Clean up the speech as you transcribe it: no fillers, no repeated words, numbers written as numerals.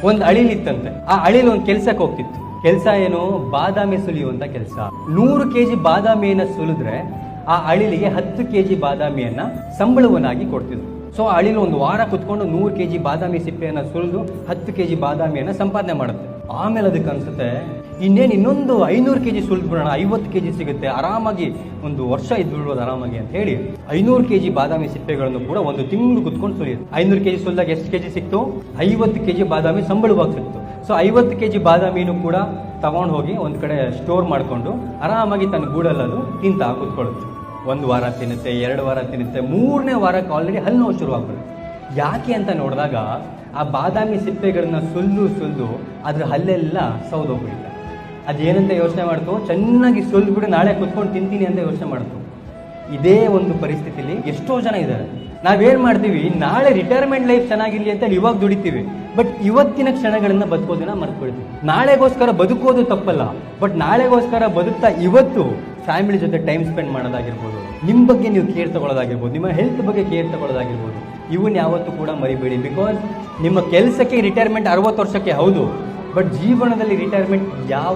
ಒಂದು ಅಳಿಲಿತ್ತಂತೆ. ಆ ಅಳಿಲು ಒಂದು ಕೆಲ್ಸಕ್ಕೆ ಹೋಗ್ತಿತ್ತು. ಕೆಲಸ ಏನು? ಬಾದಾಮಿ ಸುಲಿಯುವಂತ ಕೆಲಸ. 100 kg ಬಾದಾಮಿಯನ್ನ ಸುಲಿದ್ರೆ ಆ ಅಳಿಲಿಗೆ 10 kg ಬಾದಾಮಿಯನ್ನ ಸಂಬಳವನ್ನಾಗಿ ಕೊಡ್ತಿದ್ರು. ಸೊ ಅಳಿಲು ಒಂದು ವಾರ ಕುತ್ಕೊಂಡು 100 kg ಬಾದಾಮಿ ಸಿಪ್ಪೆಯನ್ನ ಸುಲಿದು 10 kg ಬಾದಾಮಿಯನ್ನ ಸಂಪಾದನೆ ಮಾಡುತ್ತೆ. ಆಮೇಲೆ ಅದಕ್ಕೆ ಅನ್ಸುತ್ತೆ, ಇನ್ನೊಂದು 500 kg ಸುಲಿದ್ಬಿಡೋಣ, 50 kg ಸಿಗುತ್ತೆ, ಆರಾಮಾಗಿ ಒಂದು ವರ್ಷ ಇದ್ಬಿಡ್ಬೋದು ಆರಾಮಾಗಿ ಅಂತ ಹೇಳಿ 500 kg ಬಾದಾಮಿ ಸಿಪ್ಪೆಗಳನ್ನು ಕೂಡ ಒಂದು ತಿಂಗಳು ಕುತ್ಕೊಂಡು ಸುಲಿಯುತ್ತೆ. 500 kg ಸುಲಿದಾಗ ಎಷ್ಟು kg ಸಿಕ್ತು? 50 kg ಬಾದಾಮಿ ಸಂಬಳವಾಗಿ ಸಿಕ್ತು. ಸೊ 50 kg ಬಾದಾಮಿನೂ ಕೂಡ ತಗೊಂಡು ಹೋಗಿ ಒಂದು ಕಡೆ ಸ್ಟೋರ್ ಮಾಡಿಕೊಂಡು ಆರಾಮಾಗಿ ತನ್ನ ಗೂಡಲ್ಲದು ತಿಂತಾ ಕೂತ್ಕೊಳ್ಳುತ್ತೆ. 1 ವಾರ ತಿನ್ನುತ್ತೆ, 2 ವಾರ ತಿನ್ನುತ್ತೆ, 3ನೇ ವಾರಕ್ಕೆ ಆಲ್ರೆಡಿ ಹಲ್ಲು ನೋವು ಶುರುವಾಗ್ಬಿಡುತ್ತೆ. ಯಾಕೆ ಅಂತ ನೋಡಿದಾಗ ಆ ಬಾದಾಮಿ ಸಿಪ್ಪೆಗಳನ್ನ ಸುಲ್ದು ಅದ್ರ ಹಲ್ಲೆಲ್ಲ ಸೌದೋಗ್ಬಿಡುತ್ತೆ. ಅದೇನಂತ ಯೋಚನೆ ಮಾಡ್ತು, ಚೆನ್ನಾಗಿ ಸುಲ್ಬಿಟ್ಟು ನಾಳೆ ಕುತ್ಕೊಂಡು ತಿಂತೀನಿ ಅಂತ ಯೋಚನೆ ಮಾಡ್ತು. ಇದೇ ಒಂದು ಪರಿಸ್ಥಿತಿಲಿ ಎಷ್ಟೋ ಜನ ಇದ್ದಾರೆ. ನಾವೇನ್ ಮಾಡ್ತೀವಿ, ನಾಳೆ ರಿಟೈರ್ಮೆಂಟ್ ಲೈಫ್ ಚೆನ್ನಾಗಿರ್ಲಿ ಅಂತ ಇವಾಗ ದುಡಿತೀವಿ, ಬಟ್ ಇವತ್ತಿನ ಕ್ಷಣಗಳನ್ನ ಬದುಕೋದನ್ನ ಮರ್ತ್ಕೊಳ್ತೀವಿ. ನಾಳೆಗೋಸ್ಕರ ಬದುಕೋದು ತಪ್ಪಲ್ಲ, ಬಟ್ ನಾಳೆಗೋಸ್ಕರ ಬದುಕ್ತಾ ಇವತ್ತು ಫ್ಯಾಮಿಲಿ ಜೊತೆ ಟೈಮ್ ಸ್ಪೆಂಡ್ ಮಾಡೋದಾಗಿರ್ಬೋದು, ನಿಮ್ಮ ಬಗ್ಗೆ ನೀವು ಕೇರ್ ತಗೊಳ್ಳೋದಾಗಿರ್ಬೋದು, ನಿಮ್ಮ ಹೆಲ್ತ್ ಬಗ್ಗೆ ಕೇರ್ ತಗೊಳ್ಳೋದಾಗಿರ್ಬೋದು, ಇವನ್ ಯಾವತ್ತೂ ಕೂಡ ಮರಿಬೇಡಿ. ಬಿಕಾಸ್ ನಿಮ್ಮ ಕೆಲಸಕ್ಕೆ ರಿಟೈರ್ಮೆಂಟ್ 60 ವರ್ಷಕ್ಕೆ ಹೌದು, ಬಟ್ ಜೀವನದಲ್ಲಿ ರಿಟೈರ್ಮೆಂಟ್ ಯಾವ